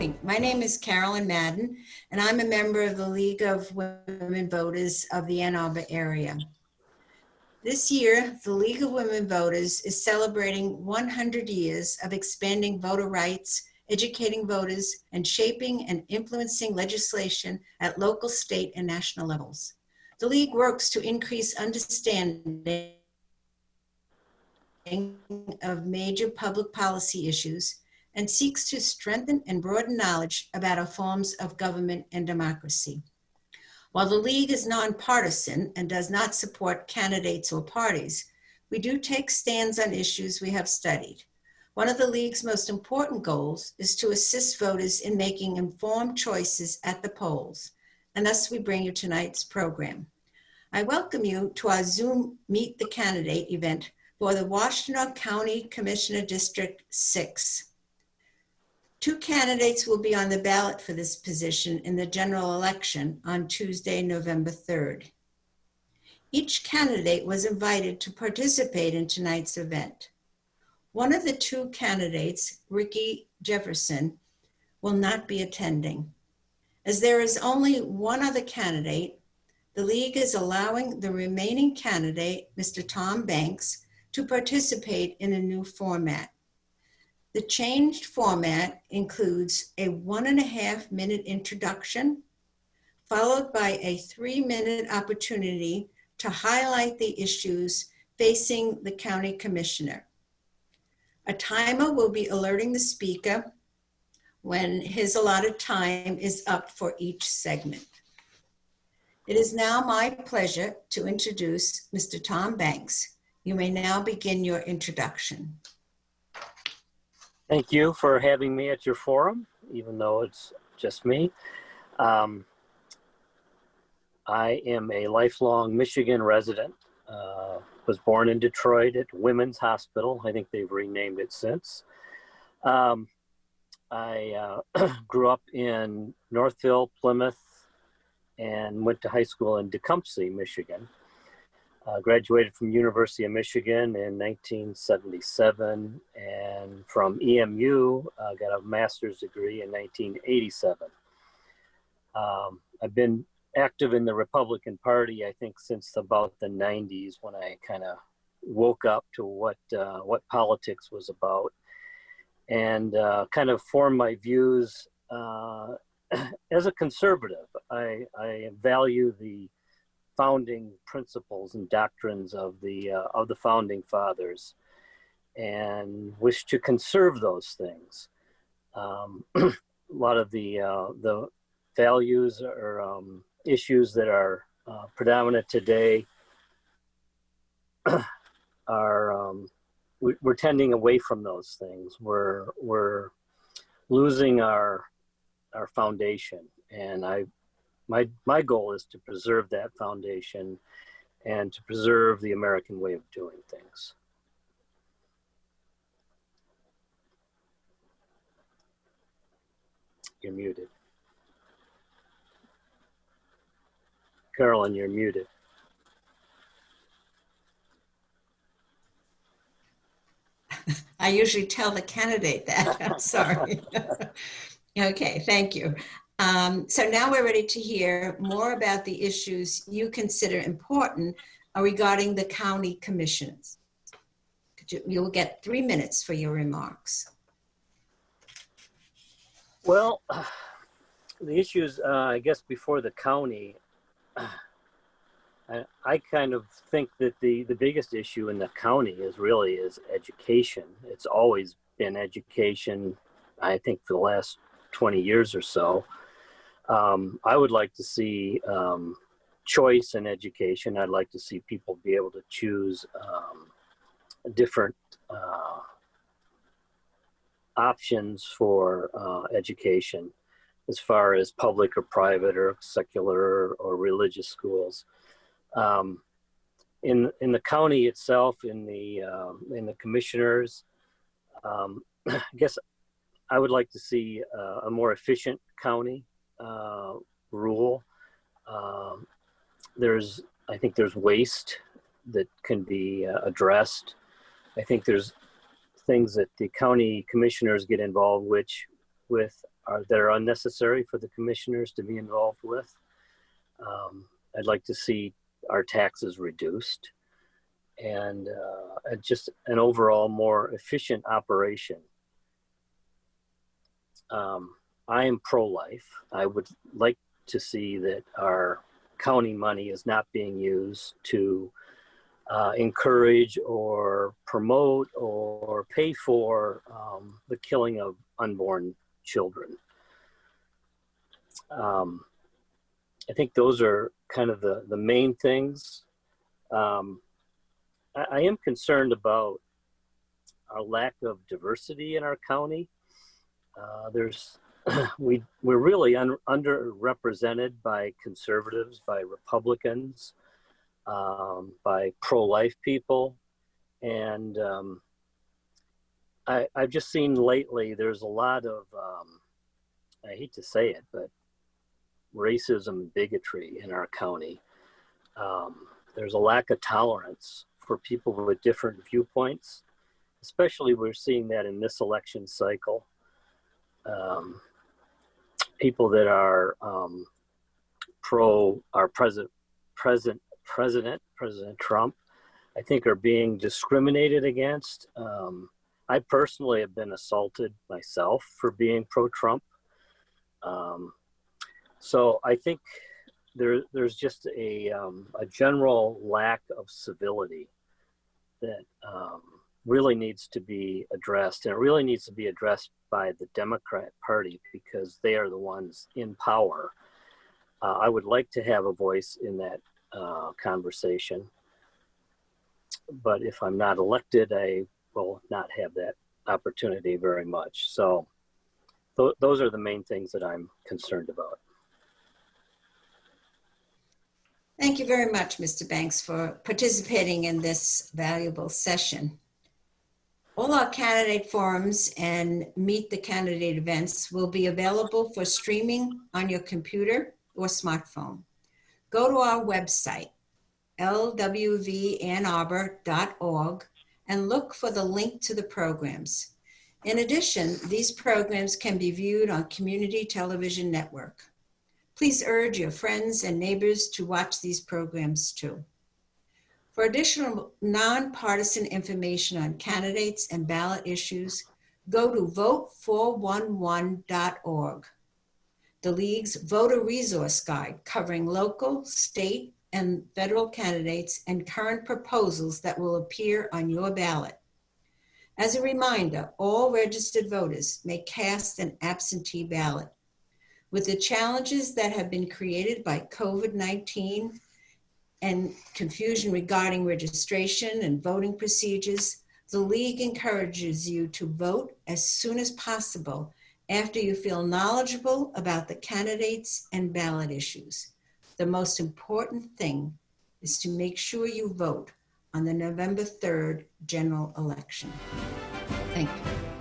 morning. My name is Carolyn Madden, and I'm a member of the League of Women Voters of the Ann Arbor area. This year, the League of Women Voters is celebrating 100 years of expanding voter rights, educating voters, and shaping and influencing legislation at local, state, and national levels. The League works to increase understanding of major public policy issues and seeks to strengthen and broaden knowledge about our forms of government and democracy. While the League is nonpartisan and does not support candidates or parties, we do take stands on issues we have studied. One of the League's most important goals is to assist voters in making informed choices at the polls, and thus we bring you tonight's program. I welcome you to our Zoom Meet the Candidate event for the Washtenaw County Commissioner District 6. 2 candidates will be on the ballot for this position in the general election on Tuesday, November 3rd. Each candidate was invited to participate in tonight's event. One of the 2 candidates, Ricky Jefferson, will not be attending. As there is only one other candidate, the League is allowing the remaining candidate, Mr. Tom Banks, to participate in a new format. The changed format includes a 1.5-minute introduction, followed by a 3-minute opportunity to highlight the issues facing the county commissioner. A timer will be alerting the speaker when his allotted time is up for each segment. It is now my pleasure to introduce Mr. Tom Banks. You may now begin your introduction. Thank you for having me at your forum, even though it's just me. I am a lifelong Michigan resident. Was born in Detroit at Women's Hospital. I think they've renamed it since. I grew up in Northville, Plymouth, and went to high school in Tecumseh, Michigan. Graduated from University of Michigan in 1977, and from EMU, got a master's degree in 1987. I've been active in the Republican Party, I think, since about the 90s, when I kind of woke up to what politics was about, and kind of formed my views as a conservative. I value the founding principles and doctrines of the founding fathers, and wish to conserve those things. A lot of the values or issues that are predominant today are we're tending away from those things. We're losing our foundation, and my goal is to preserve that foundation and to preserve the American way of doing things. You're muted. Carolyn, you're muted. I usually tell the candidate that. I'm sorry. Okay, thank you. So now we're ready to hear more about the issues you consider important regarding the county commissioners. You'll get 3 minutes for your remarks. Well, the issues, I guess, before the county, I kind of think that the biggest issue in the county is education. It's always been education, I think, for the last 20 years or so. I would like to see choice in education. I'd like to see people be able to choose different options for education, as far as public or private or secular or religious schools. In the county itself, in the commissioners, I guess I would like to see a more efficient county rule. I think there's waste that can be addressed. I think there's things that the county commissioners get involved with that are unnecessary for the commissioners to be involved with. I'd like to see our taxes reduced and just an overall more efficient operation. I am pro-life. I would like to see that our county money is not being used to encourage or promote or pay for the killing of unborn children. I think those are kind of the main things. I am concerned about our lack of diversity in our county. We're really underrepresented by conservatives, by Republicans, by pro-life people. And I've just seen lately, there's a lot of, I hate to say it, but racism and bigotry in our county. There's a lack of tolerance for people with different viewpoints. Especially we're seeing that in this election cycle. People that are pro our President Trump, I think are being discriminated against. I personally have been assaulted myself for being pro-Trump. So I think there's just a general lack of civility that really needs to be addressed, and it really needs to be addressed by the Democrat Party because they are the ones in power. I would like to have a voice in that conversation, but if I'm not elected, I will not have that opportunity very much. So those are the main things that I'm concerned about. Thank you very much, Mr. Banks, for participating in this valuable session. All our candidate forums and Meet the Candidate events will be available for streaming on your computer or smartphone. Go to our website, lwvannarbor.org, and look for the link to the programs. In addition, these programs can be viewed on Community Television Network. Please urge your friends and neighbors to watch these programs too. For additional nonpartisan information on candidates and ballot issues, go to vote411.org. The League's voter resource guide covering local, state, and federal candidates and current proposals that will appear on your ballot. As a reminder, all registered voters may cast an absentee ballot. With the challenges that have been created by COVID-19 and confusion regarding registration and voting procedures, the League encourages you to vote as soon as possible after you feel knowledgeable about the candidates and ballot issues. The most important thing is to make sure you vote on the November 3rd general election. Thank you.